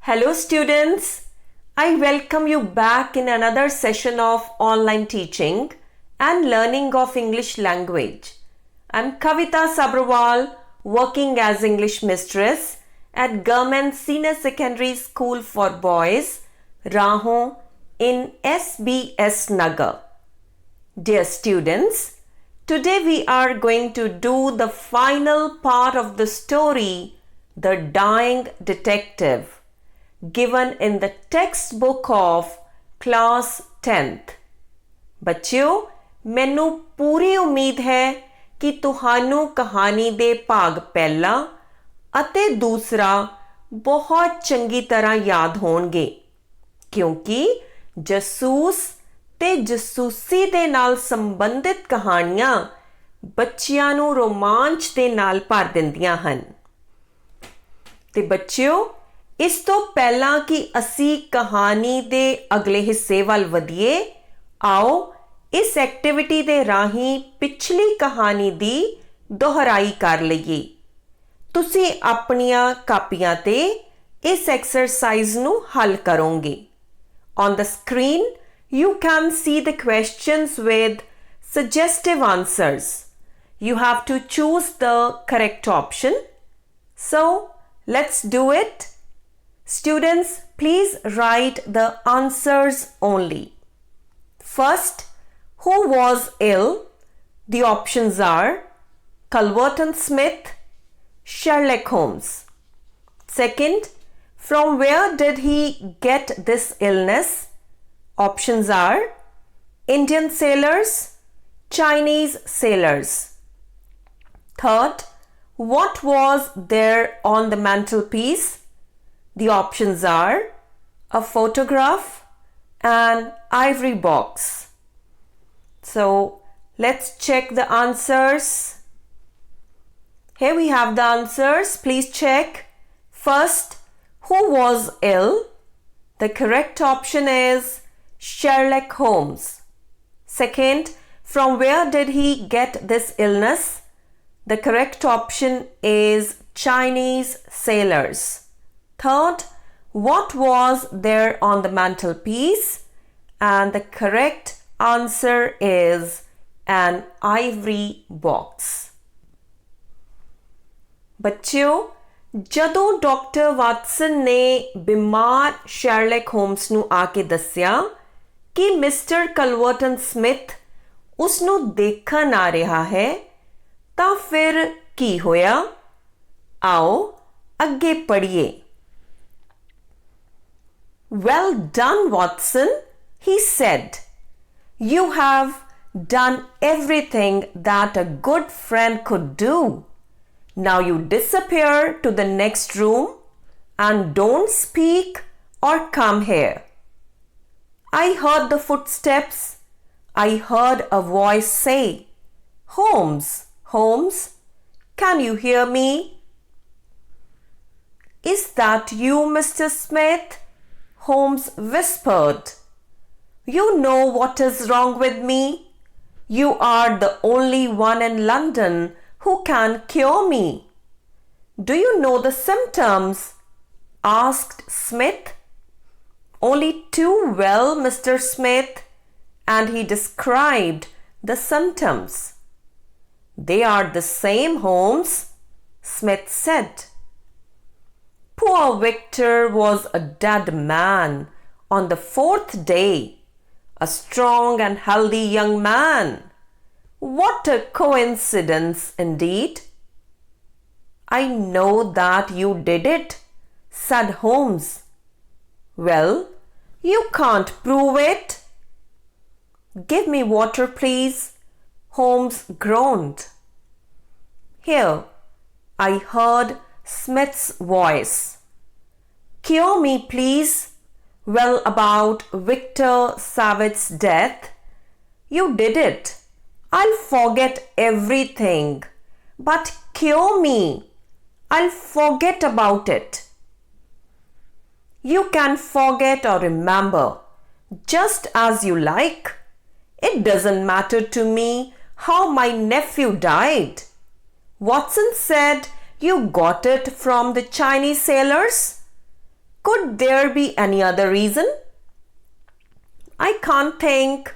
Hello students, I welcome you back in another session of online teaching and learning of English language. I'm Kavita Sabrawal, working as English mistress at Government Senior Secondary School for Boys, Rahon in SBS Nagar. Dear students, today we are going to do the final part of the story, The Dying Detective, given in the textbook of class 10th. ਬੱਚਿਓ ਮੈਨੂੰ ਪੂਰੀ ਉਮੀਦ ਹੈ ਕਿ ਤੁਹਾਨੂੰ ਕਹਾਣੀ ਦੇ ਭਾਗ ਪਹਿਲਾ ਅਤੇ ਦੂਸਰਾ ਬਹੁਤ ਚੰਗੀ ਤਰ੍ਹਾਂ ਯਾਦ ਹੋਣਗੇ ਕਿਉਂਕਿ ਜਾਸੂਸ ਤੇ ਜਾਸੂਸੀ ਦੇ ਨਾਲ ਸੰਬੰਧਿਤ ਕਹਾਣੀਆਂ ਬੱਚਿਆਂ ਨੂੰ ਰੋਮਾਂਚ ਦੇ ਨਾਲ ਭਰ ਦਿੰਦੀਆਂ ਹਨ ਤੇ ਬੱਚਿਓ ਇਸ ਤੋਂ ਪਹਿਲਾਂ ਕਿ ਅਸੀਂ ਕਹਾਣੀ ਦੇ ਅਗਲੇ ਹਿੱਸੇ ਵੱਲ ਵਧੀਏ ਆਓ ਇਸ ਐਕਟੀਵਿਟੀ ਦੇ ਰਾਹੀਂ ਪਿਛਲੀ ਕਹਾਣੀ ਦੀ ਦੁਹਰਾਈ ਕਰ ਲਈਏ ਤੁਸੀਂ ਆਪਣੀਆਂ ਕਾਪੀਆਂ ਤੇ ਇਸ ਐਕਸਰਸਾਈਜ਼ ਨੂੰ ਹੱਲ ਕਰੋਗੇ On the screen you can see the questions with suggestive answers. You have to choose the correct option. So let's do it. Students, please write the answers only. First, who was ill? The options are Culverton Smith, Sherlock Holmes. Second, from where did he get this illness? Options are Indian sailors, Chinese sailors. Third, what was there on the mantelpiece? The options are a photograph and ivory box. So let's check the answers. Here we have the answers. Please check. First, who was ill? The correct option is Sherlock Holmes. Second, from where did he get this illness? The correct option is Chinese sailors. Third, what was there on the mantelpiece? And the correct answer is an ivory box. ਬੱਚਿਓ ਜਦੋਂ doctor Watson ਨੇ ਬਿਮਾਰ ਸ਼ੈਰਲਕ homes ਨੂੰ ਆ ਕੇ ਦੱਸਿਆ ਕਿ mister ਕਲਵਰਟਨ Smith ਉਸ ਨੂੰ ਦੇਖਣ ਆ ਰਿਹਾ ਹੈ ਤਾਂ ਫਿਰ ਕੀ ਹੋਇਆ ਆਓ ਅੱਗੇ ਪੜ੍ਹੀਏ Well done, Watson, he said. You have done everything that a good friend could do. Now you disappear to the next room and don't speak or come here. I heard the footsteps. I heard a voice say, Holmes, Holmes, can you hear me? Is that you, Mr. Smith? Holmes whispered. You know what is wrong with me. You are the only one in London who can cure me. Do you know the symptoms? Asked Smith. Only too well, Mr. Smith, and he described the symptoms. They are the same, Holmes, Smith said. Poor Victor was a dead man on the 4th day, a strong and healthy young man. What a coincidence indeed. I know that you did it, said Holmes. Well, you can't prove it. Give me water, please, Holmes groaned. Here, I heard Smith's voice. Cure me, please. Well, about Victor Savage's death. You did it. I'll forget everything. But cure me. I'll forget about it. You can forget or remember, just as you like. It doesn't matter to me how my nephew died. Watson said you got it from the Chinese sailors? Could there be any other reason? I can't think.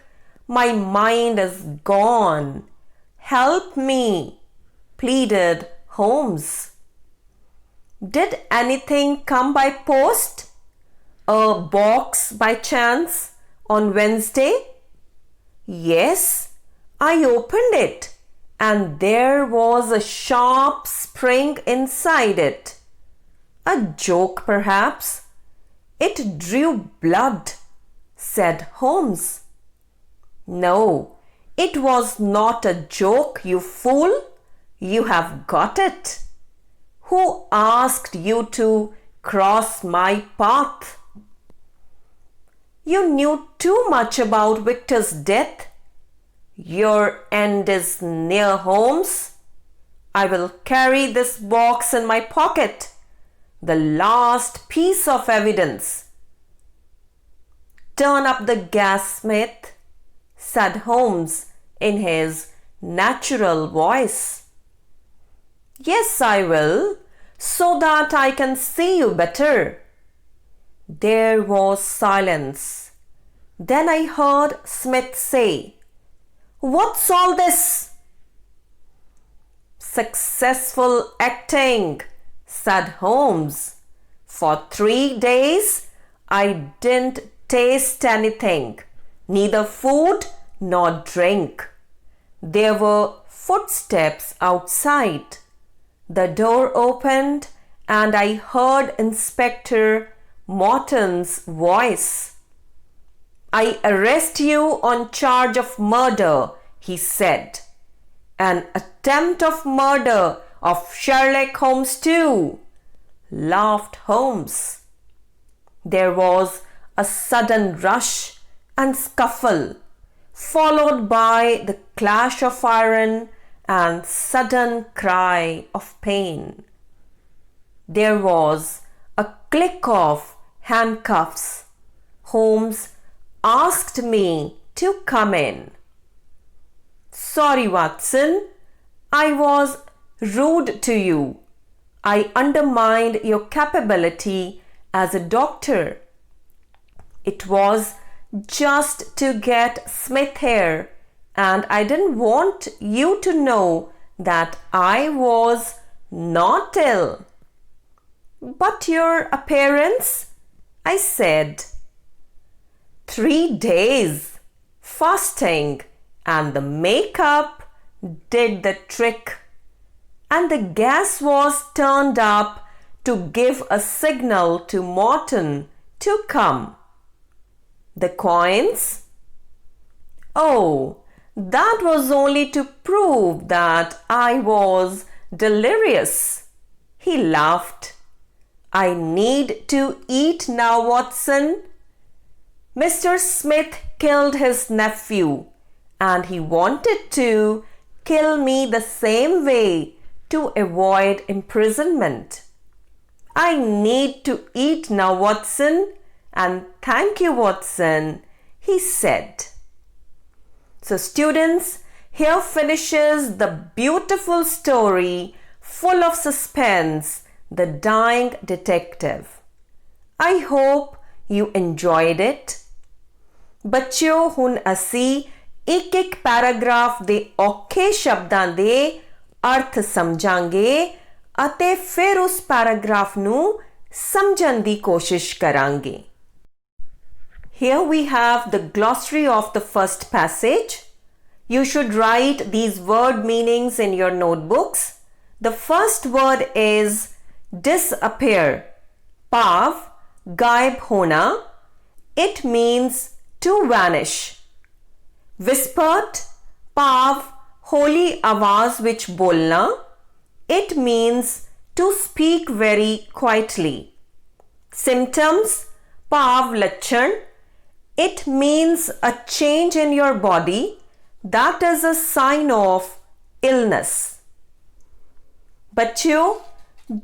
My mind is gone. Help me, pleaded Holmes. Did anything come by post? A box by chance on Wednesday? Yes, I opened it and there was a sharp spring inside it. A joke, perhaps. It drew blood, said Holmes. No, it was not a joke, you fool. You have got it. Who asked you to cross my path? You knew too much about Victor's death. Your end is near, Holmes. I will carry this box in my pocket. The last piece of evidence. Turn up the gas, Smith, said Holmes in his natural voice. Yes, I will, so that I can see you better. There was silence. Then I heard Smith say, What's all this? Successful acting, said Holmes. For 3 days I didn't taste anything, neither food nor drink. There were footsteps outside. The door opened and I heard Inspector Morton's voice. I arrest you on charge of murder, he said. An attempt of murder of Sherlock Holmes too, laughed Holmes. There was a sudden rush and scuffle, followed by the clash of iron and sudden cry of pain. There was a click of handcuffs. Holmes asked me to come in. Sorry, Watson, I was rude to you. I undermined your capability as a doctor. It was just to get Smith here, and I didn't want you to know that I was not ill. But your appearance, I said. 3 days, fasting, and the makeup did the trick. And the gas was turned up to give a signal to Morton to come. The coins? Oh, that was only to prove that I was delirious. He laughed. I need to eat now, Watson. Mr. Smith killed his nephew, and he wanted to kill me the same way to avoid imprisonment. I need to eat now, Watson, and thank you, Watson, he said. So students, here finishes the beautiful story full of suspense, The Dying Detective. I hope you enjoyed it. ਬੱਚਿਓ ਹੁਣ ਅਸੀਂ ਇੱਕ paragraph ਦੇ ਔਖੇ ਸ਼ਬਦਾਂ ਦੇ ਅਰਥ ਸਮਝਾਂਗੇ ਅਤੇ ਫਿਰ ਉਸ ਪੈਰਾਗ੍ਰਾਫ ਨੂੰ ਸਮਝਣ ਦੀ ਕੋਸ਼ਿਸ਼ ਕਰਾਂਗੇ. Here we have the glossary of the first passage. You should write these word meanings in your notebooks. The first word is disappear. Pav, gaib hona. It means to vanish. Whispered, pav, holy आवाज which बोलना. It means to speak very quietly. Symptoms, pav लक्षण. It means a change in your body. That is a sign of illness. ਬੱਚਿਓ,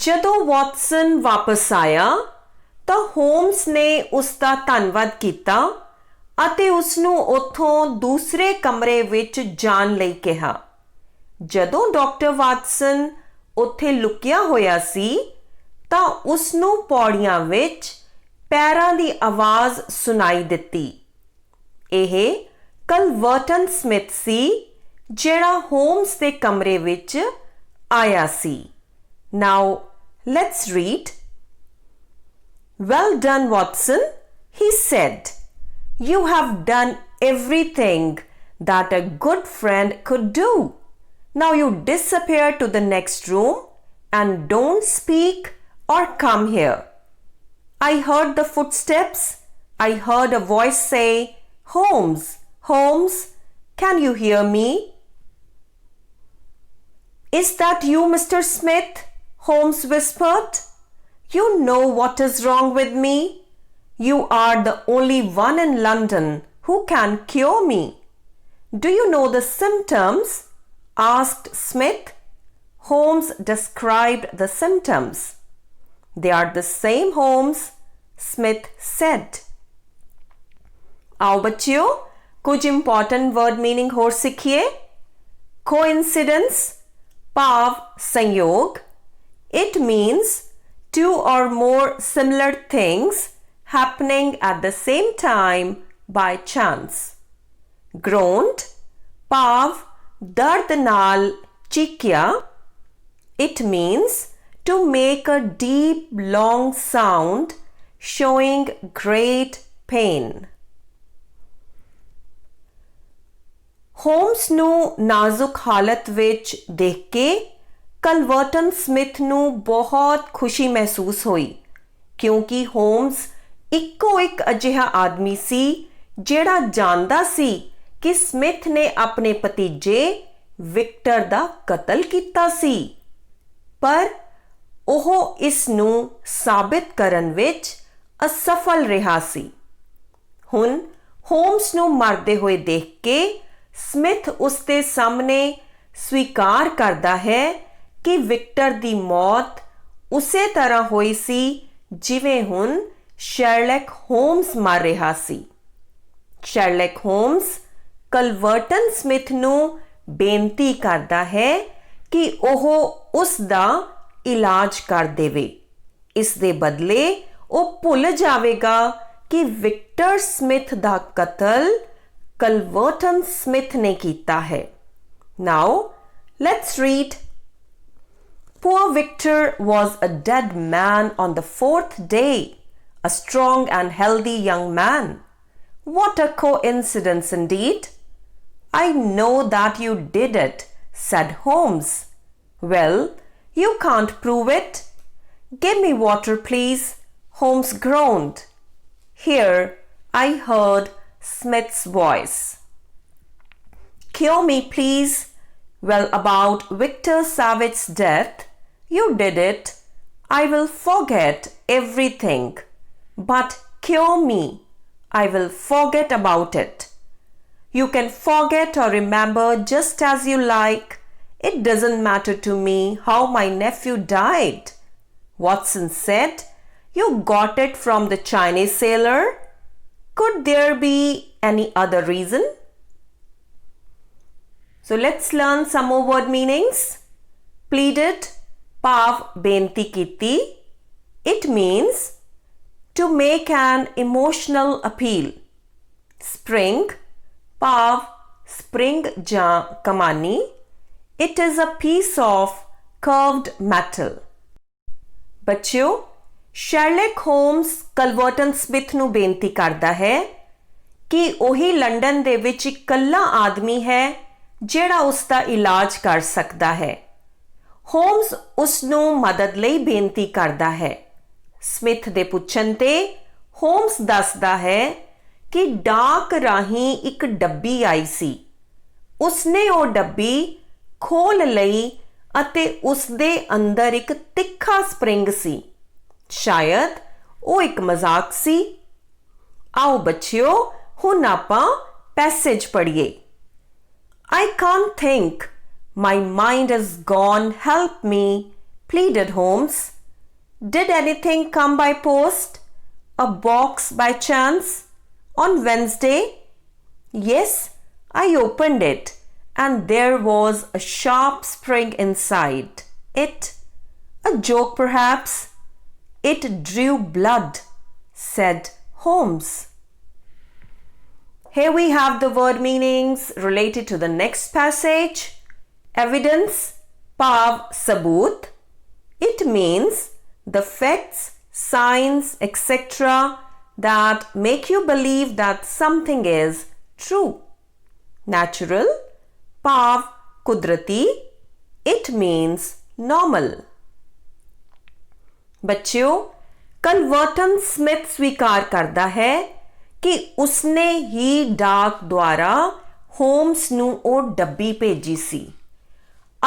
ਜਦੋਂ Watson ਵਾਪਸ ਆਇਆ ਤਾਂ homes ਨੇ ਉਸ ਦਾ ਧੰਨਵਾਦ ਕੀਤਾ ਅਤੇ ਉਸ ਨੂੰ ਉੱਥੋਂ ਦੂਸਰੇ ਕਮਰੇ ਵਿੱਚ ਜਾਣ ਲਈ ਕਿਹਾ. ਜਦੋਂ ਡਾਕਟਰ ਵਾਟਸਨ ਉੱਥੇ ਲੁਕਿਆ ਹੋਇਆ ਸੀ ਤਾਂ ਉਸ ਨੂੰ ਪੌੜੀਆਂ ਵਿੱਚ ਪੈਰਾਂ ਦੀ ਆਵਾਜ਼ ਸੁਣਾਈ ਦਿੱਤੀ। ਇਹ ਕਲਵਰਟਨ ਸਮਿਥ ਸੀ ਜਿਹੜਾ ਹੋਮਸ ਦੇ ਕਮਰੇ ਵਿੱਚ ਆਇਆ ਸੀ। Now let's read. Well done, Watson, he said. You have done everything that a good friend could do. Now you disappear to the next room and don't speak or come here. I heard the footsteps. I heard a voice say, Holmes, Holmes, can you hear me? Is that you, Mr. Smith? Holmes whispered. You know what is wrong with me. You are the only one in London who can cure me. Do you know the symptoms? Asked Smith. Holmes described the symptoms. They are the same, Holmes, Smith said. आओ बच्चियों कुछ important word meaning ਹੋਰ ਸਿੱਖੀਏ। Coincidence ਭਾਵ ਸੰਯੋਗ। It means two or more similar things happening at the same time by chance. Groaned ਭਾਵ ਦਰਦ ਨਾਲ ਚੀਕਿਆ। It means to make a deep, long sound showing great pain. Holmes ਨੂੰ ਨਾਜ਼ੁਕ ਹਾਲਤ ਵਿੱਚ ਦੇਖ ਕੇ ਕਲਵਰਟਨ ਸਮਿਥ ਨੂੰ ਬਹੁਤ ਖੁਸ਼ੀ ਮਹਿਸੂਸ ਹੋਈ ਕਿਉਂਕਿ ਹੋਮਸ ਇੱਕੋ ਇੱਕ ਅਜਿਹਾ ਆਦਮੀ ਸੀ ਜਿਹੜਾ ਜਾਣਦਾ ਸੀ ਕਿ ਸਮਿਥ ਨੇ ਆਪਣੇ ਭਤੀਜੇ ਵਿਕਟਰ ਦਾ ਕਤਲ ਕੀਤਾ ਸੀ ਪਰ ਉਹ ਇਸ ਨੂੰ ਸਾਬਿਤ ਕਰਨ ਵਿੱਚ ਅਸਫਲ ਰਿਹਾ ਸੀ। ਹੁਣ ਹੋਮਸ ਨੂੰ ਮਰਦੇ ਹੋਏ ਦੇਖ ਕੇ ਸਮਿਥ ਉਸ ਦੇ ਸਾਹਮਣੇ ਸਵੀਕਾਰ ਕਰਦਾ ਹੈ ਕਿ ਵਿਕਟਰ ਦੀ ਮੌਤ ਉਸੇ ਤਰ੍ਹਾਂ ਹੋਈ ਸੀ ਜਿਵੇਂ ਹੁਣ ਸ਼ੈਰਲਕ ਹੋਮਸ ਮਰ ਰਿਹਾ ਸੀ। ਸ਼ੈਰਲਕ ਹੋਮਸ ਕਲਵਰਟਨ ਸਮਿਥ ਨੂੰ ਬੇਨਤੀ ਕਰਦਾ ਹੈ ਕਿ ਉਹ ਉਸ ਦਾ ਇਲਾਜ ਕਰ ਦੇਵੇ। ਇਸ ਦੇ ਬਦਲੇ ਉਹ ਭੁੱਲ ਜਾਵੇਗਾ ਕਿ ਵਿਕਟਰ ਸਮਿਥ ਦਾ ਕਤਲ ਕਲਵਰਟਨ ਸਮਿਥ ਨੇ ਕੀਤਾ ਹੈ। Now let's read. Poor Victor was a dead man on the 4th day, a strong and healthy young man. What a coincidence indeed. I know that you did it, said Holmes. Well, you can't prove it. Give me water, please, Holmes groaned. Here I heard Smith's voice. Cure me, please. Well, about Victor Savage's death, you did it. I will forget everything. But cure me. I will forget about it. You can forget or remember just as you like. It doesn't matter to me how my nephew died. Watson said, You got it from the Chinese sailor? Could there be any other reason? So let's learn some more word meanings. Pleaded, ਭਾਵ ਬੇਨਤੀ ਕੀਤੀ. It means to make an emotional appeal. Spring, ਭਾਵ spring ਜਾਂ ਕਮਾਨੀ. It is a piece of curved metal. ਬੱਚਿਓ ਸ਼ੈਰਲਕ homes ਕਲਵਰਟਨ Smith ਨੂੰ ਬੇਨਤੀ ਕਰਦਾ ਹੈ ਕਿ ਉਹੀ ਲੰਡਨ ਦੇ ਵਿੱਚ ਇਕੱਲਾ ਆਦਮੀ ਹੈ ਜਿਹੜਾ ਉਸ ਦਾ ਇਲਾਜ ਕਰ ਸਕਦਾ ਹੈ। ਹੋਮਸ ਉਸ ਨੂੰ ਮਦਦ ਲਈ ਬੇਨਤੀ ਕਰਦਾ ਹੈ। ਸਮਿਥ ਦੇ ਪੁੱਛਣ ਤੇ ਹੋਮਸ ਦੱਸਦਾ ਹੈ ਕਿ ਡਾਕ ਰਾਹੀਂ ਇੱਕ ਡੱਬੀ ਆਈ ਸੀ। ਉਸਨੇ ਉਹ ਡੱਬੀ ਖੋਲ ਲਈ ਅਤੇ ਉਸ ਦੇ ਅੰਦਰ ਇੱਕ ਤਿੱਖਾ ਸਪਰਿੰਗ ਸੀ। ਸ਼ਾਇਦ ਉਹ ਇੱਕ ਮਜ਼ਾਕ ਸੀ। ਆਓ ਬੱਚਿਓ ਹੁਣ ਆਪਾਂ passage ਪੜ੍ਹੀਏ। I can't think. My mind is gone. Help me, pleaded Holmes. Did anything come by post? A box by chance? On Wednesday? Yes, I opened it and there was a sharp spring inside it. A joke perhaps? It drew blood, said Holmes. Here we have the word meanings related to the next passage. Evidence, pav sabut. It means the facts, signs, etc. that make you believe that something is true. Natural, pav kudrati. It means normal. बच्चों, कलवर्टन Smith स्वीकार करता है कि उसने ही डाक द्वारा homes ਨੂੰ ਉਹ ਡੱਬੀ ਭੇਜੀ ਸੀ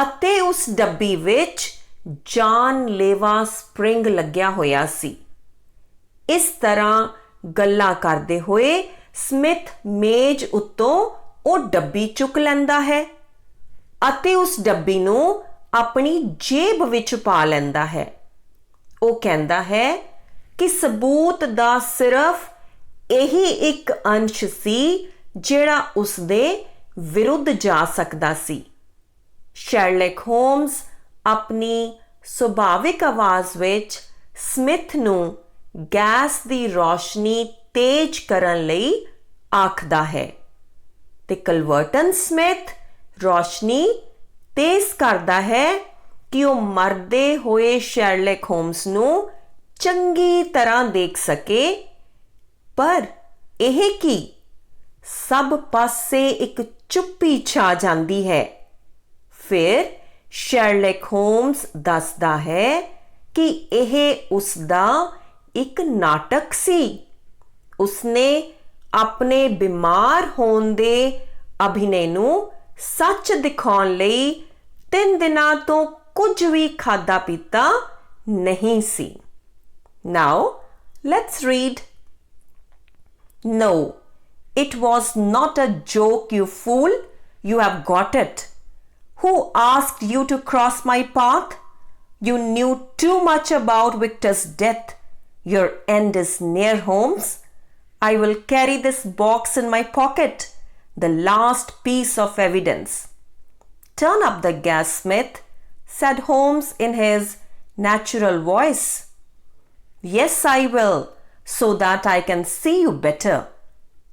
ਅਤੇ ਉਸ ਡੱਬੀ ਵਿੱਚ ਜਾਨਲੇਵਾ ਸਪ੍ਰਿੰਗ ਲੱਗਿਆ ਹੋਇਆ ਸੀ। ਇਸ ਤਰ੍ਹਾਂ ਗੱਲਾਂ ਕਰਦੇ ਹੋਏ ਸਮਿਥ ਮੇਜ਼ ਉੱਤੋਂ ਉਹ ਡੱਬੀ ਚੁੱਕ ਲੈਂਦਾ ਹੈ ਅਤੇ ਉਸ ਡੱਬੀ ਨੂੰ ਆਪਣੀ ਜੇਬ ਵਿੱਚ ਪਾ ਲੈਂਦਾ ਹੈ। ਉਹ ਕਹਿੰਦਾ ਹੈ ਕਿ ਸਬੂਤ ਦਾ ਸਿਰਫ ਇਹੀ ਇੱਕ ਅੰਸ਼ ਸੀ ਜਿਹੜਾ ਉਸਦੇ ਵਿਰੁੱਧ ਜਾ ਸਕਦਾ ਸੀ। ਸ਼ੈਰਲਕ ਹੋਮਸ ਆਪਣੀ ਸੁਭਾਵਿਕ ਆਵਾਜ਼ ਵਿੱਚ ਸਮਿਥ ਨੂੰ ਗੈਸ ਦੀ ਰੌਸ਼ਨੀ ਤੇਜ਼ ਕਰਨ ਲਈ ਆਖਦਾ ਹੈ ਤੇ ਕਲਵਰਟਨ ਸਮਿਥ ਰੌਸ਼ਨੀ ਤੇਜ਼ ਕਰਦਾ ਹੈ ਕਿ ਉਹ ਮਰਦੇ ਹੋਏ ਸ਼ੈਰਲਕ ਹੋਮਸ ਨੂੰ ਚੰਗੀ ਤਰ੍ਹਾਂ ਦੇਖ ਸਕੇ। ਪਰ ਇਹ ਕੀ ਸਭ ਪਾਸੇ ਇੱਕ ਚੁੱਪੀ ਛਾ ਜਾਂਦੀ ਹੈ। ਫਿਰ ਸ਼ੈਰਲਕ ਹੋਮਸ ਦੱਸਦਾ ਹੈ ਕਿ ਇਹ ਉਸਦਾ ਇੱਕ ਨਾਟਕ ਸੀ। ਉਸਨੇ ਆਪਣੇ ਬਿਮਾਰ ਹੋਣ ਦੇ ਅਭਿਨੈ ਨੂੰ ਸੱਚ ਦਿਖਾਉਣ ਲਈ 3 ਦਿਨਾਂ ਤੋਂ ਕੁਝ ਵੀ ਖਾਧਾ ਪੀਤਾ ਨਹੀਂ ਸੀ। Now, let's read. No, it was not a joke, you fool. You have got it. Who asked you to cross my path? You knew too much about Victor's death. Your end is near, Holmes. I will carry this box in my pocket, the last piece of evidence. Turn up the gas, Smith, said Holmes in his natural voice. Yes, I will, so that I can see you better.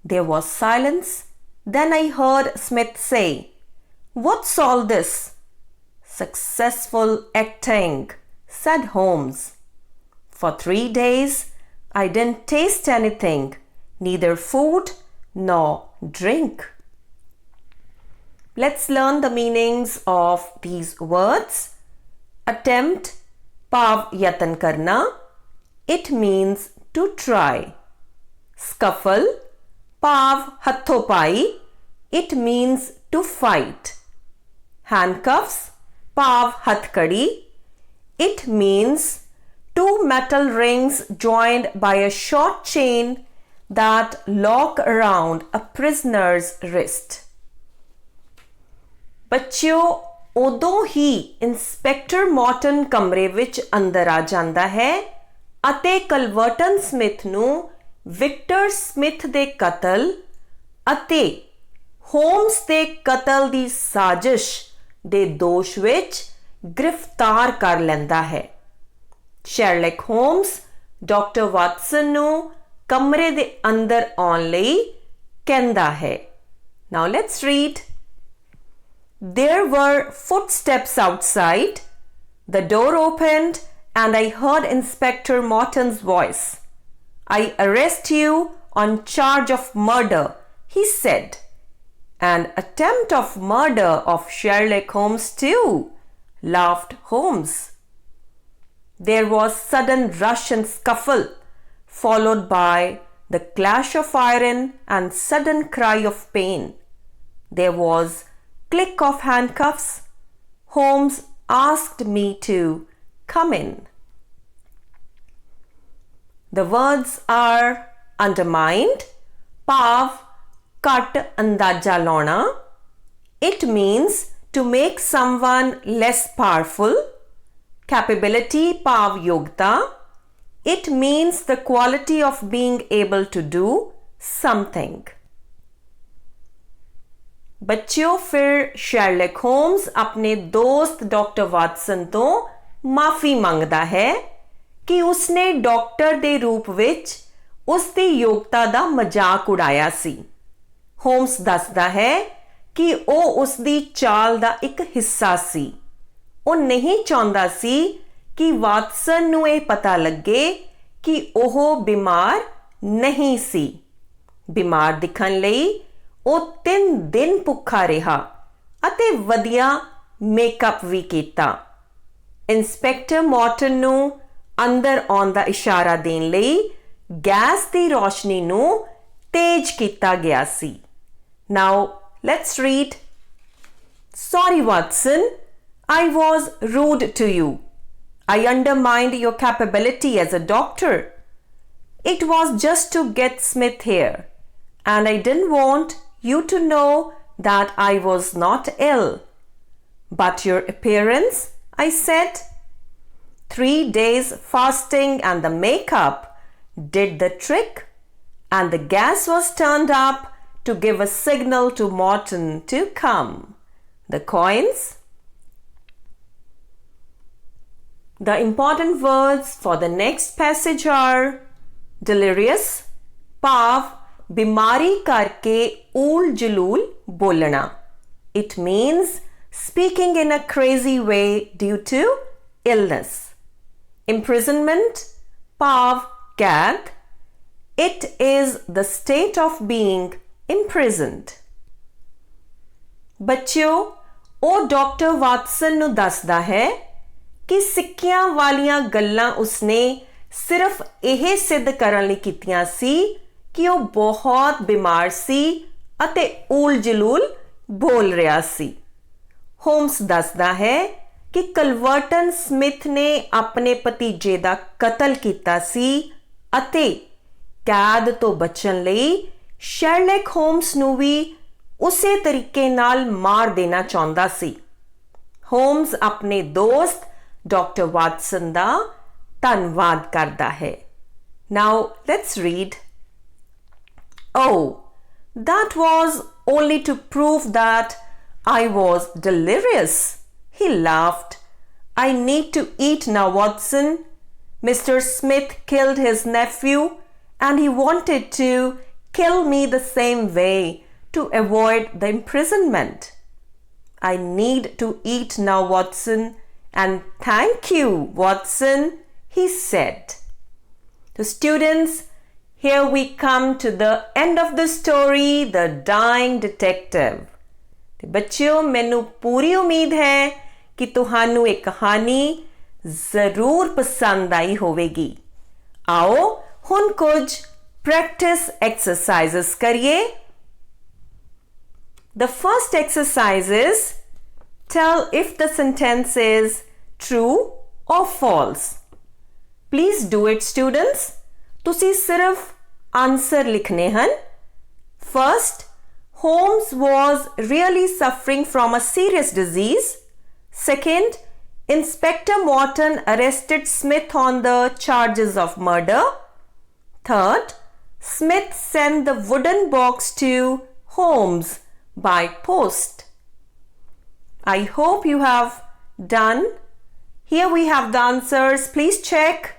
There was silence. Then I heard Smith say, What's all this? Successful acting, said Holmes. For 3 days, I didn't taste anything, neither food nor drink. Let's learn the meanings of these words. Attempt, pav yatan karna. It means to try. Scuffle, pav hathopai. It means to fight. Handcuffs, pav hathkadi. It means 2 metal rings joined by a short chain that lock around a prisoner's wrist. ਬੱਚਿਓ, ਉਦੋਂ ਹੀ inspector ਮੌਰਟਨ ਕਮਰੇ ਵਿੱਚ ਅੰਦਰ ਆ ਜਾਂਦਾ ਹੈ ਅਤੇ ਕਲਵਰਟਨ Smith ਨੂੰ ਵਿਕਟਰ ਸਮਿਥ ਦੇ ਕਤਲ ਅਤੇ ਹੋਮਸ ਦੇ ਕਤਲ ਦੀ ਸਾਜ਼ਿਸ਼ ਦੇ ਦੋਸ਼ ਵਿੱਚ ਗ੍ਰਿਫਤਾਰ ਕਰ ਲੈਂਦਾ ਹੈ। ਸ਼ੈਰਲਕ ਹੋਮਸ ਡਾਕਟਰ ਵਾਟਸਨ ਨੂੰ ਕਮਰੇ ਦੇ ਅੰਦਰ ਆਉਣ ਲਈ ਕਹਿੰਦਾ ਹੈ। Now let's read. There were footsteps outside. The door opened and I heard Inspector Morton's voice. I arrest you on charge of murder, he said. An attempt of murder of Sherlock Holmes too, laughed Holmes. There was sudden rush and scuffle, followed by the clash of iron and sudden cry of pain. There was click of handcuffs. Holmes asked me to come in. The words are undermined, pav cut andaja launa. It means to make someone less powerful. Capability, pav yogta. It means the quality of being able to do something. ਬੱਚਿਓ, ਫਿਰ ਸ਼ੈਰਲਕ homes ਆਪਣੇ ਦੋਸਤ doctor Watson ਤੋਂ ਮਾਫੀ ਮੰਗਦਾ ਹੈ ਕਿ ਉਸਨੇ ਡਾਕਟਰ ਦੇ ਰੂਪ ਵਿੱਚ ਉਸ ਦੀ ਯੋਗਤਾ ਦਾ ਮਜ਼ਾਕ ਉਡਾਇਆ ਸੀ। ਹੋਮਸ ਦੱਸਦਾ ਹੈ ਕਿ ਉਹ ਉਸ ਦੀ ਚਾਲ ਦਾ ਇੱਕ ਹਿੱਸਾ ਸੀ। ਉਹ ਨਹੀਂ ਚਾਹੁੰਦਾ ਸੀ ਕਿ ਵਾਟਸਨ ਨੂੰ ਇਹ ਪਤਾ ਲੱਗੇ ਕਿ ਉਹ ਬਿਮਾਰ ਨਹੀਂ ਸੀ। ਬਿਮਾਰ ਦਿਖਣ ਲਈ ਉਹ 3 ਦਿਨ ਭੁੱਖਾ ਰਿਹਾ ਅਤੇ ਵਧੀਆ ਮੇਕਅਪ ਵੀ ਕੀਤਾ। ਇੰਸਪੈਕਟਰ ਮੌਰਟਨ ਨੂੰ ਅੰਦਰ ਆਉਣ ਦਾ ਇਸ਼ਾਰਾ ਦੇਣ ਲਈ ਗੈਸ ਦੀ ਰੋਸ਼ਨੀ ਨੂੰ ਤੇਜ਼ ਕੀਤਾ ਗਿਆ ਸੀ। Now let's read. Sorry, Watson. I was rude to you. I undermined your capability as a doctor. It was just to get Smith here, and I didn't want you to know that I was not ill. But your appearance, I said. 3 days fasting and the makeup did the trick, and the gas was turned up to give a signal to Morton to come. The coins. The important words for the next passage are delirious, ਭਾਵ ਬਿਮਾਰੀ ਕਰਕੇ ਊਲ ਜਲੂਲ ਬੋਲਣਾ. It means speaking in a crazy way due to illness. Imprisonment, ਭਾਵ ਕੈਦ. It is the state of being imprisoned. ਬੱਚਿਓ, ਉਹ doctor Watson ਨੂੰ ਦੱਸਦਾ ਹੈ ਕਿ ਸਿੱਕਿਆਂ ਵਾਲੀਆਂ ਗੱਲਾਂ ਉਸਨੇ ਸਿਰਫ ਇਹ ਸਿੱਧ ਕਰਨ ਲਈ ਕੀਤੀਆਂ ਸੀ ਕਿ ਉਹ ਬਹੁਤ ਬਿਮਾਰ ਸੀ ਅਤੇ ਊਲ ਜਲੂਲ ਬੋਲ ਰਿਹਾ ਸੀ। ਹੋਮਸ ਦੱਸਦਾ ਹੈ ਕਿ ਕਲਵਰਟਨ ਸਮਿਥ ਨੇ ਆਪਣੇ ਭਤੀਜੇ ਦਾ ਕਤਲ ਕੀਤਾ ਸੀ ਅਤੇ ਕੈਦ ਤੋਂ ਬਚਣ ਲਈ ਸ਼ੈਰਲਕ ਹੋਮਸ ਨੂੰ ਵੀ ਉਸੇ ਤਰੀਕੇ ਨਾਲ ਮਾਰ ਦੇਣਾ ਚਾਹੁੰਦਾ ਸੀ। ਹੋਮਸ ਆਪਣੇ ਦੋਸਤ ਡਾਕਟਰ ਵਾਟਸਨ ਦਾ ਧੰਨਵਾਦ ਕਰਦਾ ਹੈ। Now let's read. Oh, that was only to prove that I was delirious. He laughed. I need to eat now, Watson. Mr. Smith killed his nephew and he wanted to kill me the same way to avoid the imprisonment. I need to eat now, Watson, and thank you, Watson, he said. So students, here we come to the end of the story, The Dying Detective. ਤੇ ਬੱਚਿਓ, ਮੈਨੂੰ ਪੂਰੀ ਉਮੀਦ ਹੈ ਕਿ ਤੁਹਾਨੂੰ ਇਹ ਕਹਾਣੀ ਜ਼ਰੂਰ ਪਸੰਦ ਆਈ ਹੋਵੇਗੀ। ਆਓ ਹੁਣ ਕੁਝ ਪ੍ਰੈਕਟਿਸ ਐਕਸਰਸਾਈਜ਼ਸ ਕਰੀਏ। The first exercise is tell if the sentence is true or false. Please do it, students. ਤੁਸੀਂ ਸਿਰਫ ਆਨਸਰ ਲਿਖਨੇ ਹਨ। First, Holmes was really suffering from a serious disease. Second, Inspector Morton arrested Smith on the charges of murder. Third, Smith sent the wooden box to Holmes by post. I hope you have done. Here we have the answers. Please check.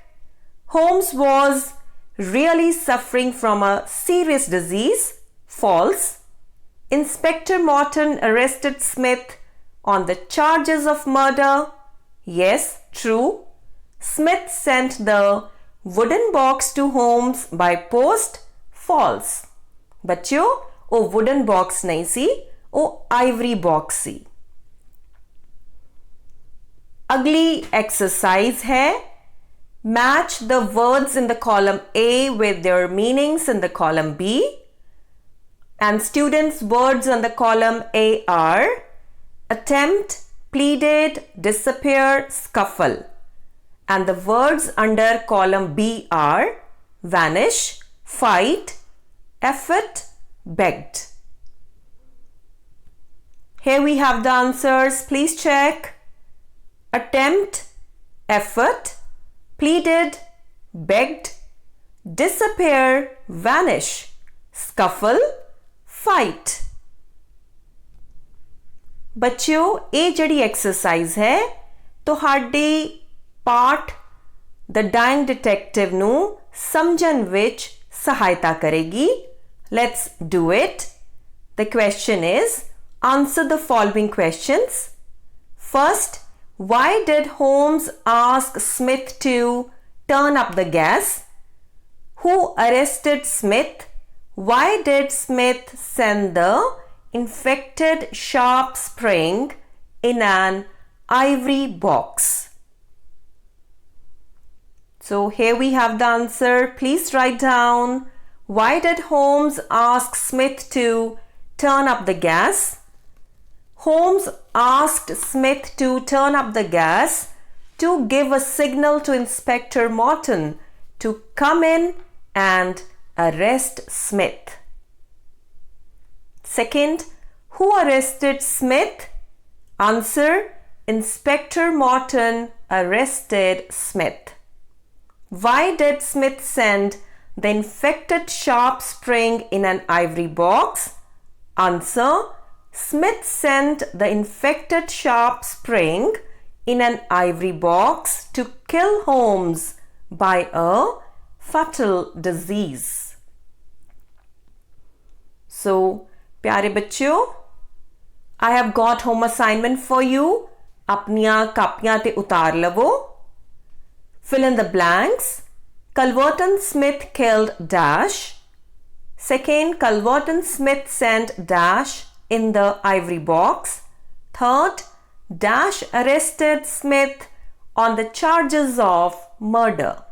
Holmes was really suffering from a serious disease. False. Inspector Morton arrested Smith on the charges of murder. Yes, true. Smith sent the wooden box to Holmes by post. False. ਬੱਚਿਓ, ਉਹ wooden box ਨਹੀਂ ਸੀ, ਉਹ ivory box ਸੀ। ਅਗਲੀ exercise ਹੈ match the words in the column A with their meanings in the column B. And students' words on the column A are attempt, pleaded, disappear, scuffle. And the words under column B are vanish, fight, effort, begged. Here we have the answers. Please check. Attempt, effort, pleaded, begged, disappear, vanish, scuffle, fight. ਬੱਚਿਓ, ਇਹ ਜਿਹੜੀ exercise ਹੈ ਤੁਹਾਡੇ ਪਾਠ ਦ dyeing detective ਨੂੰ ਸਮਝਣ ਵਿੱਚ सहायता करेगी. Let's do it. The question is, answer the following questions. First, why did Holmes ask Smith to turn up the gas? Who arrested Smith? Why did Smith send the infected sharp spring in an ivory box? So here we have the answer. Please write down. Why did Holmes ask Smith to turn up the gas? Holmes asked Smith to turn up the gas to give a signal to Inspector Morton to come in and arrest Smith. Second, who arrested Smith? Answer, Inspector Morton arrested Smith. Why did Smith send the infected sharp spring in an ivory box? Answer, Smith sent the infected sharp spring in an ivory box to kill Holmes by a fatal disease. So, प्यारे बच्चों, I have got home assignment for you. अपनियां कापियां ते उतार लवो. Fill in the blanks. Culverton Smith killed Dash. Second, Culverton Smith sent Dash in the ivory box. Third, Dash arrested Smith on the charges of murder.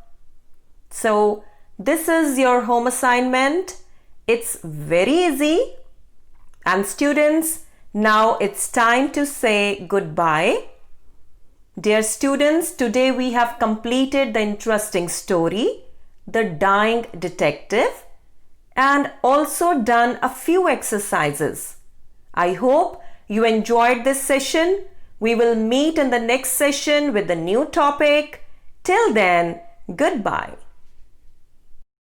So, this is your home assignment. It's very easy. And students, now it's time to say goodbye. Dear students, today we have completed the interesting story, The Dying Detective, and also done a few exercises. I hope you enjoyed this session. We will meet in the next session with a new topic. Till then, goodbye.